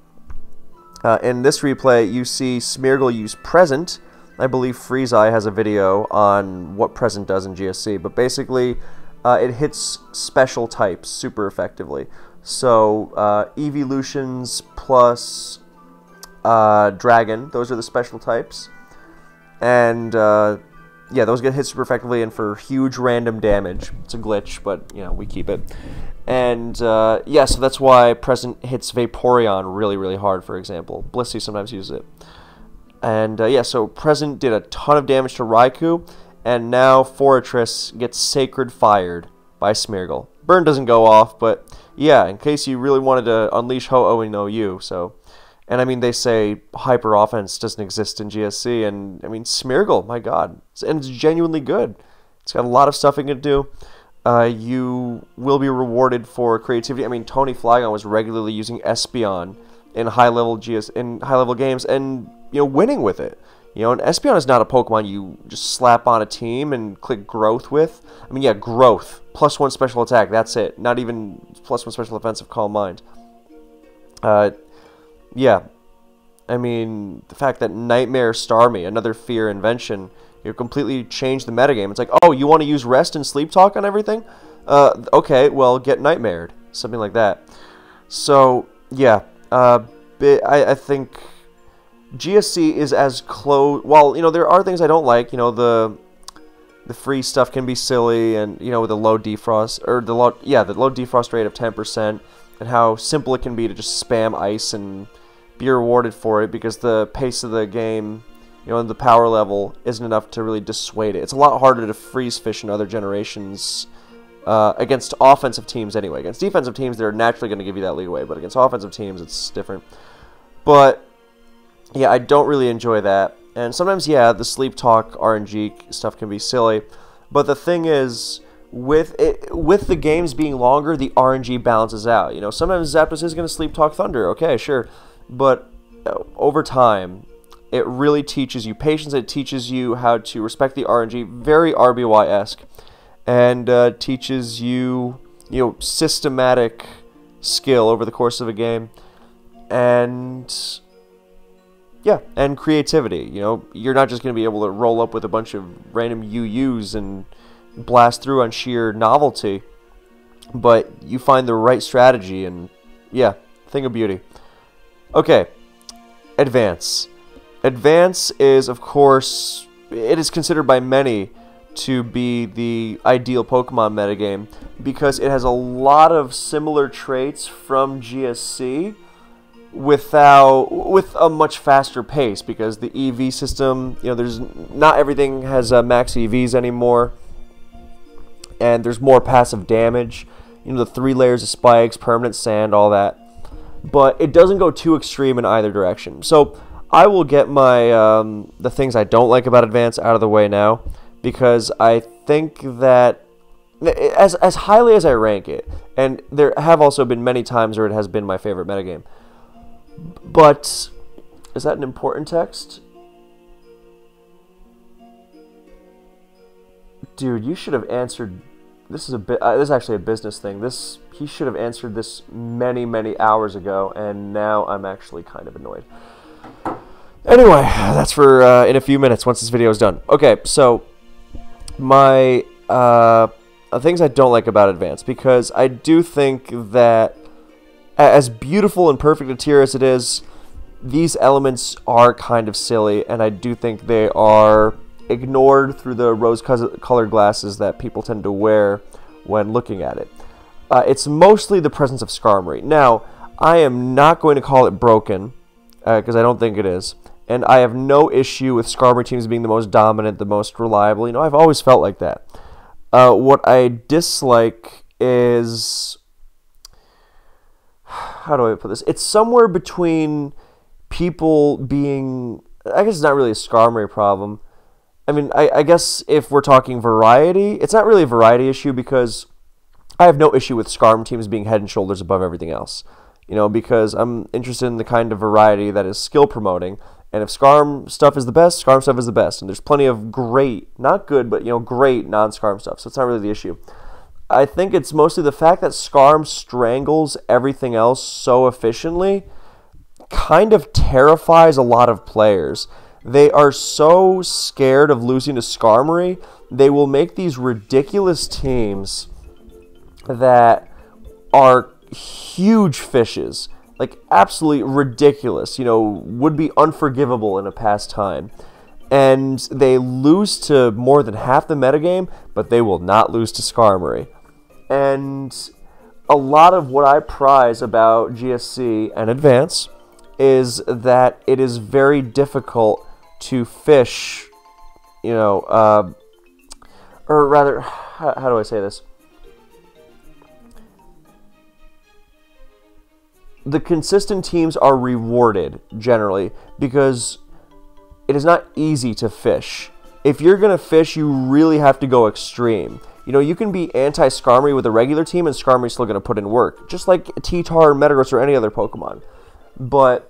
In this replay, you see Smeargle use Present. I believe Freezeye has a video on what Present does in GSC, but basically it hits special types super effectively. So Evolutions plus Dragon, those are the special types. And yeah, those get hit super effectively and for huge random damage. It's a glitch, but you know, we keep it. And yeah, so that's why Present hits Vaporeon really, really hard, for example. Blissey sometimes uses it. And yeah, so Present did a ton of damage to Raikou, and now Forretress gets Sacred Fired by Smeargle. Burn doesn't go off, but yeah, in case you really wanted to unleash Ho-Oh and OU, so... And I mean, they say Hyper Offense doesn't exist in GSC, and I mean, Smeargle, my god. And it's genuinely good. It's got a lot of stuff it can do. You will be rewarded for creativity. I mean, Tony Flygon was regularly using Espeon in high-level games, and winning with it. And Espeon is not a Pokemon you just slap on a team and click Growth with. I mean, yeah, Growth +1 special attack. That's it. Not even +1 special offensive. Calm Mind. Yeah, I mean, the fact that Nightmare Starmie, another Fear invention, completely changed the metagame. It's like, oh, you want to use Rest and Sleep Talk on everything? Okay, well, get Nightmared. Something like that. So, yeah, I think GSC is as close... Well, there are things I don't like. The free stuff can be silly, and, with the low defrost, or the low defrost rate of 10%, and how simple it can be to just spam ice and be rewarded for it because the pace of the game, and the power level isn't enough to really dissuade it. It's a lot harder to freeze fish in other generations against offensive teams anyway. Against defensive teams, they're naturally going to give you that leeway, but against offensive teams, it's different. But yeah, I don't really enjoy that. And sometimes, yeah, the sleep talk RNG stuff can be silly. But the thing is, with the games being longer, the RNG balances out. You know, sometimes Zapdos is going to sleep talk Thunder. Okay, sure. But over time, it really teaches you patience. It teaches you how to respect the RNG, very RBY-esque, and teaches you, systematic skill over the course of a game, and yeah, and creativity. You know, you're not just going to be able to roll up with a bunch of random UUs and blast through on sheer novelty, but you find the right strategy, and yeah, thing of beauty. Okay, Advance. Advance is, of course, it is considered by many to be the ideal Pokemon metagame because it has a lot of similar traits from GSC with a much faster pace, because the EV system, there's not everything has max EVs anymore, and there's more passive damage, the 3 layers of spikes, permanent sand, all that, but it doesn't go too extreme in either direction. So I will get my the things I don't like about Advance out of the way now, because I think that as highly as I rank it, and there have also been many times where it has been my favorite metagame. But is that an important text? Dude, you should have answered. This is this is actually a business thing. He should have answered this many hours ago, and now I'm actually kind of annoyed. Anyway, that's for in a few minutes once this video is done. Okay, so my things I don't like about Advance, because I do think that as beautiful and perfect a tier as it is, these elements are kind of silly, and I do think they are ignored through the rose-colored glasses that people tend to wear when looking at it. It's mostly the presence of Skarmory. Now, I am not going to call it broken, because I don't think it is, and I have no issue with Skarmory teams being the most dominant, the most reliable. I've always felt like that. What I dislike is... how do I put this? It's somewhere between people being... I guess it's not really a Skarmory problem. I mean, I guess if we're talking variety, it's not really a variety issue, because I have no issue with Skarm teams being head and shoulders above everything else. Because I'm interested in the kind of variety that is skill promoting. And if Skarm stuff is the best, Skarm stuff is the best. And there's plenty of great, not good, but, great non-Skarm stuff. So it's not really the issue. I think it's mostly the fact that Skarm strangles everything else so efficiently kind of terrifies a lot of players. They are so scared of losing to Skarmory, they will make these ridiculous teams that are huge fishes, like absolutely ridiculous, would be unforgivable in a past time. And they lose to more than half the metagame, but they will not lose to Skarmory. And a lot of what I prize about GSC and Advance is that it is very difficult to fish, or rather, how do I say this? The consistent teams are rewarded, generally, because it is not easy to fish. If you're going to fish, you really have to go extreme. You can be anti-Skarmory with a regular team, and Skarmory's still going to put in work, just like T-Tar, Metagross, or any other Pokemon. But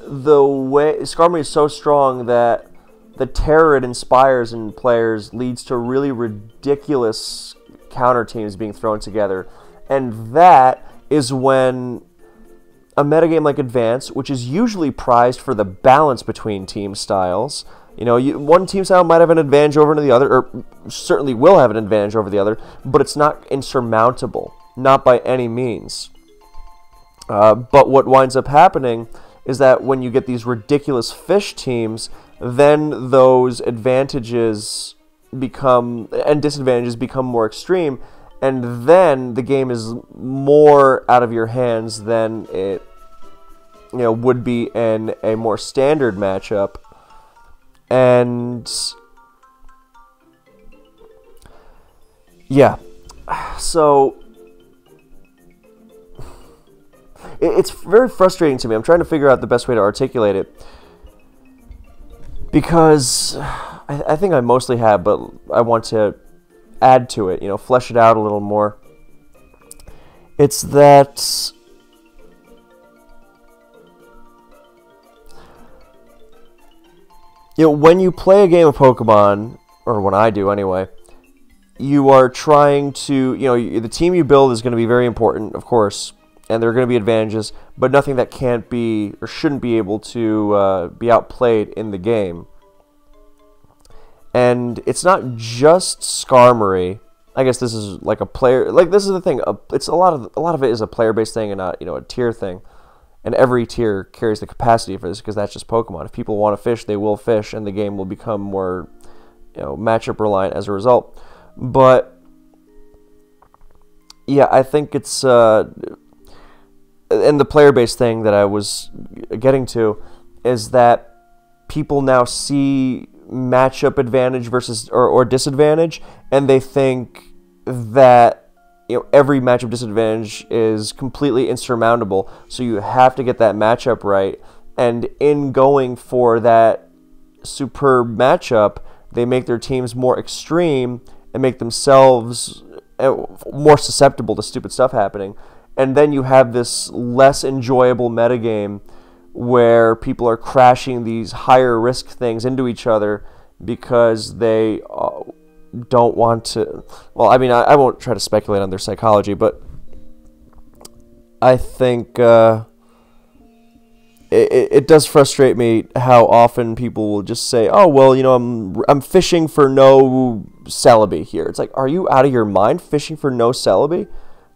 the way Skarmory is so strong that the terror it inspires in players leads to really ridiculous counter teams being thrown together, and that is when a metagame like Advance, which is usually prized for the balance between team styles. One team style might have an advantage over the other, or certainly will have an advantage over the other, but it's not insurmountable, not by any means. But what winds up happening is that when you get these ridiculous fish teams, then those advantages become, and disadvantages become more extreme, and then the game is more out of your hands than it would be in a more standard matchup. And yeah, so it's very frustrating to me. I'm trying to figure out the best way to articulate it. because I think I mostly have, but I want to add to it, flesh it out a little more. It's that when you play a game of Pokemon, or when I do anyway, you are trying to, the team you build is going to be very important, of course, and there are going to be advantages, but nothing that can't be or shouldn't be able to be outplayed in the game. And it's not just Skarmory. I guess this is like a player, this is the thing. It's a lot of it is a player-based thing and not a tier thing. And every tier carries the capacity for this because that's just Pokemon. If people want to fish, they will fish, and the game will become more, matchup reliant as a result. But yeah, I think it's and the player-based thing that I was getting to is that people now see matchup advantage versus or disadvantage, and they think that every matchup disadvantage is completely insurmountable, so you have to get that matchup right, and in going for that superb matchup, they make their teams more extreme and make themselves more susceptible to stupid stuff happening. And then you have this less enjoyable metagame where people are crashing these higher risk things into each other because they don't want to. Well, I mean, I won't try to speculate on their psychology, but I think it does frustrate me how often people will just say, "Oh, well, I'm fishing for no Celebi here." It's like, are you out of your mind fishing for no Celebi?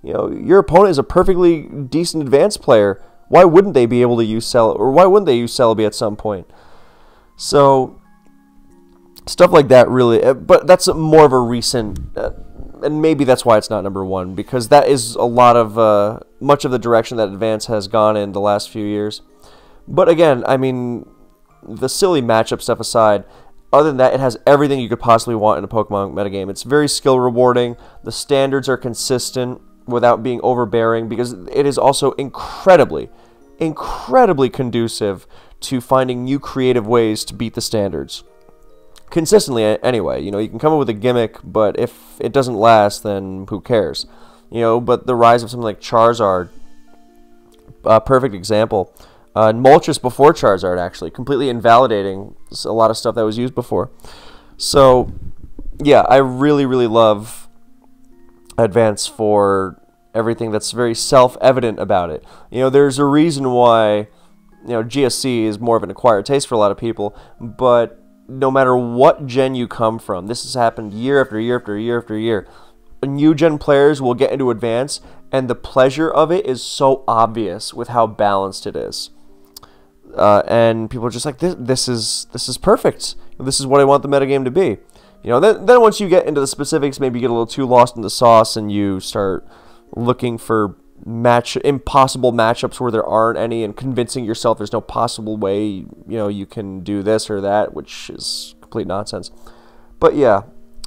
Your opponent is a perfectly decent advanced player. Why wouldn't they be able to use Celebi, or why wouldn't they use Celebi at some point? So stuff like that really, but that's more of a recent, and maybe that's why it's not number one, because that is a lot of much of the direction that Advance has gone in the last few years. But again, I mean, the silly matchup stuff aside, other than that, it has everything you could possibly want in a Pokemon metagame. It's very skill rewarding. The standards are consistent without being overbearing, because it is also incredibly conducive to finding new creative ways to beat the standards. Consistently, anyway. You can come up with a gimmick, but if it doesn't last, then who cares? But the rise of something like Charizard, perfect example. Moltres before Charizard, actually, completely invalidating a lot of stuff that was used before. So, yeah, I really, really love Advance for everything that's very self-evident about it. There's a reason why, GSC is more of an acquired taste for a lot of people, but no matter what gen you come from, this has happened year after year after year after year. New gen players will get into Advance, and the pleasure of it is so obvious with how balanced it is. And people are just like, this is perfect. This is what I want the metagame to be. Then once you get into the specifics, maybe you get a little too lost in the sauce and you start looking for impossible matchups where there aren't any, and convincing yourself there's no possible way you can do this or that, which is complete nonsense. But yeah,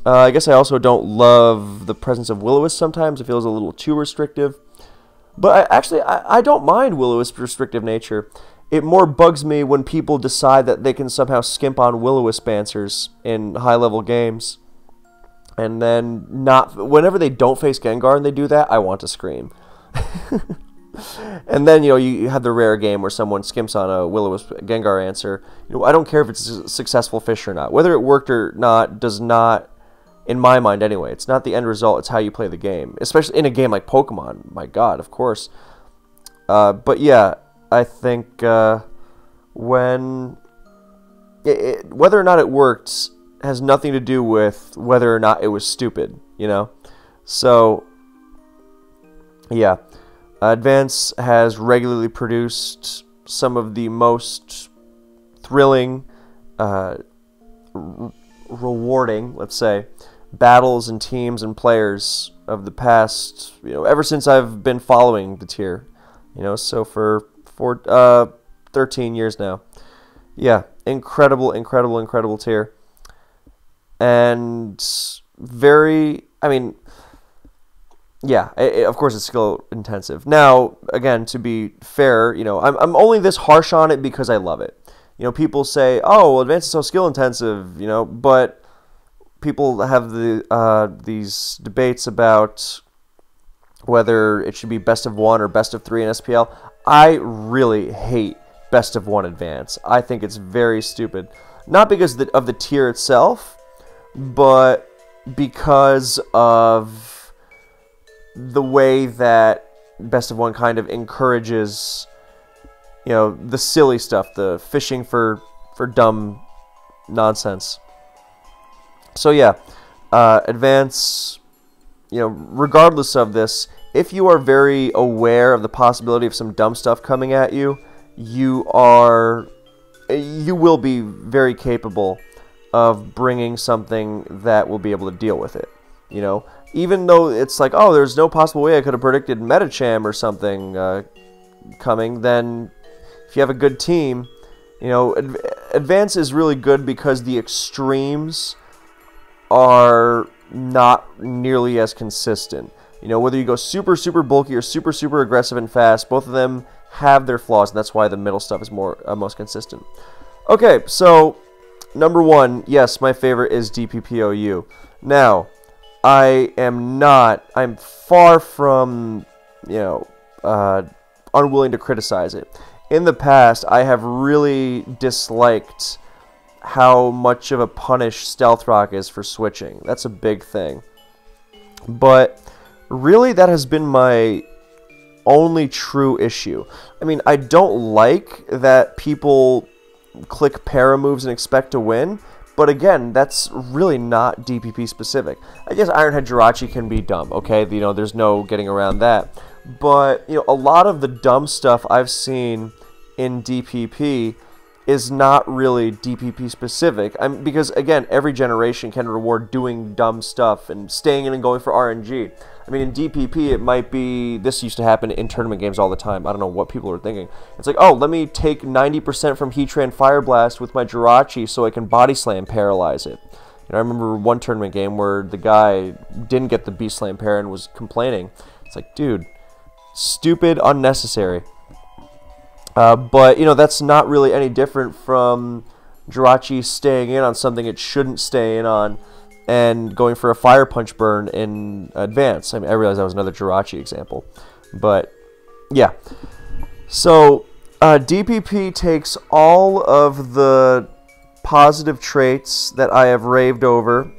I guess I also don't love the presence of Will-O-Wisp sometimes. It feels a little too restrictive. But I don't mind Will-O-Wisp's restrictive nature. It more bugs me when people decide that they can somehow skimp on Will-O-Wisp answers in high-level games. And then whenever they don't face Gengar and they do that, I want to scream. And then, you have the rare game where someone skimps on a Will-O-Wisp Gengar answer. I don't care if it's a successful fish or not. Whether it worked or not does not, in my mind anyway, it's not the end result, it's how you play the game. Especially in a game like Pokemon, my god, of course. But yeah, I think whether or not it worked has nothing to do with whether or not it was stupid, So, yeah. Advance has regularly produced some of the most thrilling, rewarding, let's say, battles and teams and players of the past, ever since I've been following the tier. So for 13 years now. Yeah, incredible tier. And yeah, of course it's skill intensive. Now, again, to be fair, I'm only this harsh on it because I love it. You know, people say, oh, well, Advance is so skill intensive, you know, but people have these debates about whether it should be best of 1 or best of 3 in SPL. I really hate best of 1 Advance. I think it's very stupid. Not because of the tier itself, but because of the way that best of 1 kind of encourages, you know, the silly stuff, the fishing for dumb nonsense. So yeah, Advance, you know, regardless of this, if you are very aware of the possibility of some dumb stuff coming at you, you will be very capable of bringing something that will be able to deal with it. You know, even though it's like, oh, there's no possible way I could have predicted Metacham or something coming, then if you have a good team, you know, Advance is really good because the extremes are not nearly as consistent. You know, whether you go super, super bulky or super, super aggressive and fast, both of them have their flaws, and that's why the middle stuff is most consistent. Okay, so number 1, yes, my favorite is DPPOU. Now, I'm far from, you know, unwilling to criticize it. In the past, I have really disliked how much of a punish Stealth Rock is for switching. That's a big thing. But really, that has been my only true issue. I mean, I don't like that people click para moves and expect to win, but again, that's really not DPP specific. I guess Ironhead Jirachi can be dumb, okay? You know, there's no getting around that. But, you know, a lot of the dumb stuff I've seen in DPP is not really DPP specific. Because, again, every generation can reward doing dumb stuff and staying in and going for RNG. I mean, in DPP, it might be, this used to happen in tournament games all the time. I don't know what people are thinking. It's like, oh, let me take 90% from Heatran Fire Blast with my Jirachi so I can Body Slam paralyze it. And I remember one tournament game where the guy didn't get the Beast Slam para and was complaining. It's like, dude, stupid, unnecessary. But, you know, that's not really any different from Jirachi staying in on something it shouldn't stay in on and going for a Fire Punch burn in Advance. I mean, I realize that was another Jirachi example. But, yeah. So, DPP takes all of the positive traits that I have raved over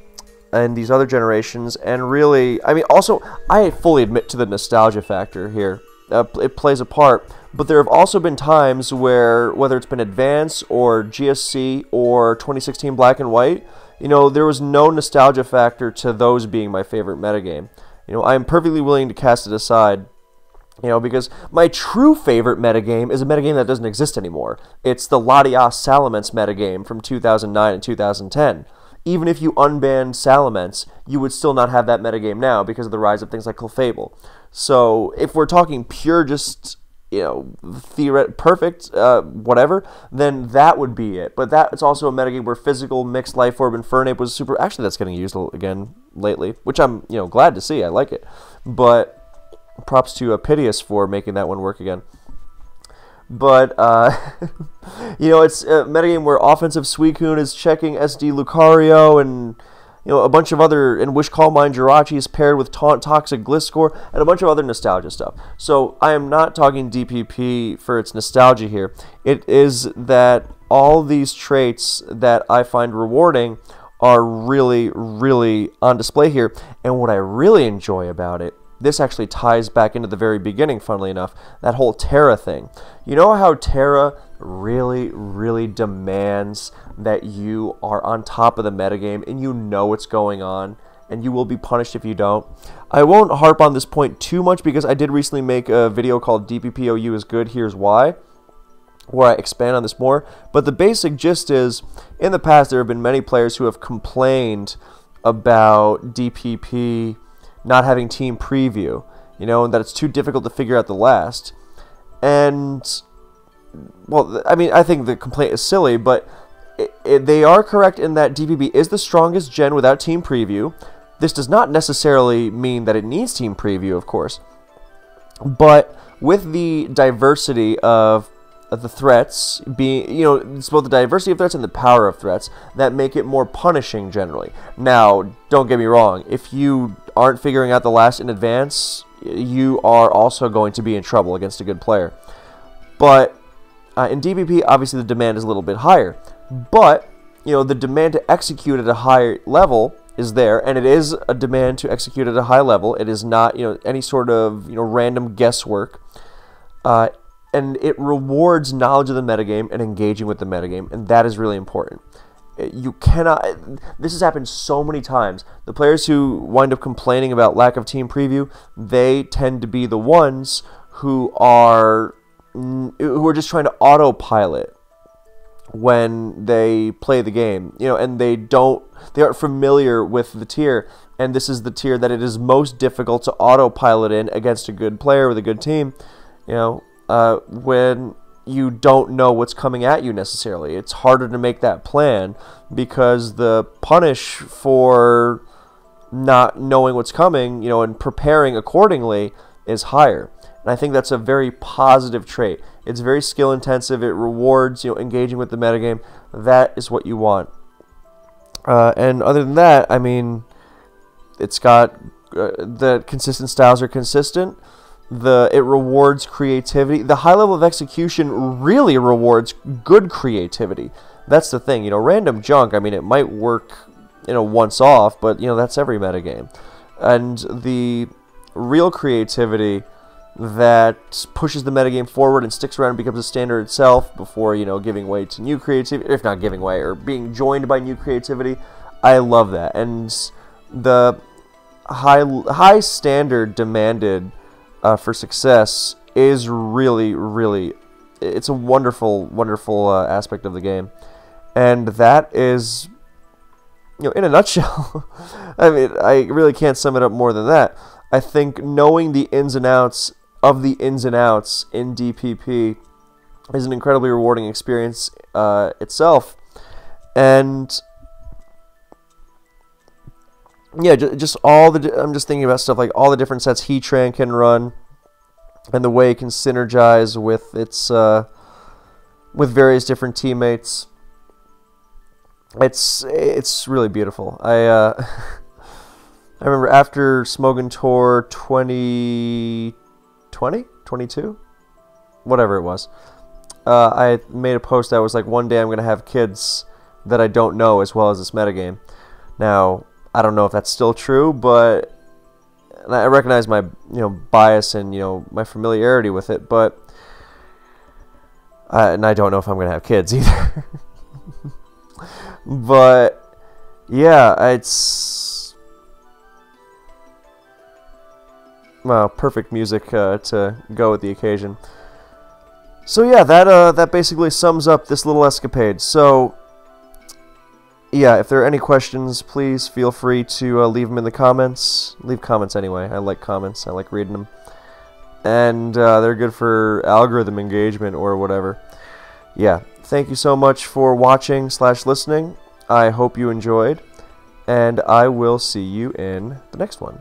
in these other generations and really, I mean, also, I fully admit to the nostalgia factor here. It plays a part. But there have also been times where, whether it's been Advance or GSC or 2016 Black and White, you know, there was no nostalgia factor to those being my favorite metagame. You know, I am perfectly willing to cast it aside, you know, because my true favorite metagame is a metagame that doesn't exist anymore. It's the Latias Salamence metagame from 2009 and 2010. Even if you unbanned Salamence, you would still not have that metagame now because of the rise of things like Clefable. So, if we're talking pure just, you know, perfect, whatever, then that would be it. But it's also a metagame where physical, mixed, Life Orb, and Fernape was super. Actually, that's getting used again lately, which I'm, you know, glad to see. I like it. But props to Piteous for making that one work again. But, you know, it's a metagame where offensive Suicune is checking SD Lucario and, you know, a bunch of other, and Wish Calm Mind Jirachi is paired with Taunt Toxic Gliscor, and a bunch of other nostalgia stuff. So I am not talking DPP for its nostalgia here. It is that all these traits that I find rewarding are really, really on display here. And what I really enjoy about it, this actually ties back into the very beginning, funnily enough, that whole Terra thing. You know how Terra really, really demands that you are on top of the metagame and you know what's going on, and you will be punished if you don't. I won't harp on this point too much because I did recently make a video called DPPOU is good, here's why, where I expand on this more. But the basic gist is, in the past there have been many players who have complained about DPP not having team preview, you know, and that it's too difficult to figure out the last. And, well, I mean, I think the complaint is silly, but they are correct in that DPP is the strongest gen without team preview. This does not necessarily mean that it needs team preview, of course. But with the diversity of the threats being, it's both the diversity of threats and the power of threats that make it more punishing generally. Now, don't get me wrong, if you aren't figuring out the last in advance, you are also going to be in trouble against a good player. But in DPP, obviously the demand is a little bit higher, but the demand to execute at a higher level is there, and it is a demand to execute at a high level. It is not any sort of random guesswork. And it rewards knowledge of the metagame and engaging with the metagame, and that is really important. You cannot... This has happened so many times. The players who wind up complaining about lack of team preview, they tend to be the ones who are just trying to autopilot when they play the game, and they aren't familiar with the tier, and this is the tier that it is most difficult to autopilot in against a good player with a good team, when you don't know what's coming at you necessarily. It's harder to make that plan because the punish for not knowing what's coming, and preparing accordingly is higher. And I think that's a very positive trait. It's very skill intensive. It rewards, engaging with the metagame. That is what you want. And other than that, I mean, it's got the consistent styles are consistent. It rewards creativity. The high level of execution really rewards good creativity. That's the thing. Random junk, I mean, it might work, once off, but, that's every metagame. And the real creativity that pushes the metagame forward and sticks around and becomes a standard itself before, giving way to new creativity, if not giving way, or being joined by new creativity. I love that. And the high standard demanded for success is really, really, it's a wonderful, wonderful aspect of the game. And that is, in a nutshell, I mean, I really can't sum it up more than that. I think knowing the ins and outs of the ins and outs in DPP is an incredibly rewarding experience itself. And yeah, just I'm just thinking about stuff like all the different sets Heatran can run, and the way it can synergize with its with various different teammates. It's really beautiful. I remember after Smogon Tour 2020, 22, whatever it was, I made a post that was like, one day I'm gonna have kids that I don't know as well as this metagame. Now, I don't know if that's still true, but I recognize my bias and my familiarity with it, but and I don't know if I'm gonna have kids either. But yeah, it's perfect music to go with the occasion. So yeah, that basically sums up this little escapade. So yeah, if there are any questions, please feel free to leave them in the comments. Leave comments anyway. I like comments. I like reading them. And they're good for algorithm engagement or whatever. Yeah, thank you so much for watching / listening. I hope you enjoyed. And I will see you in the next one.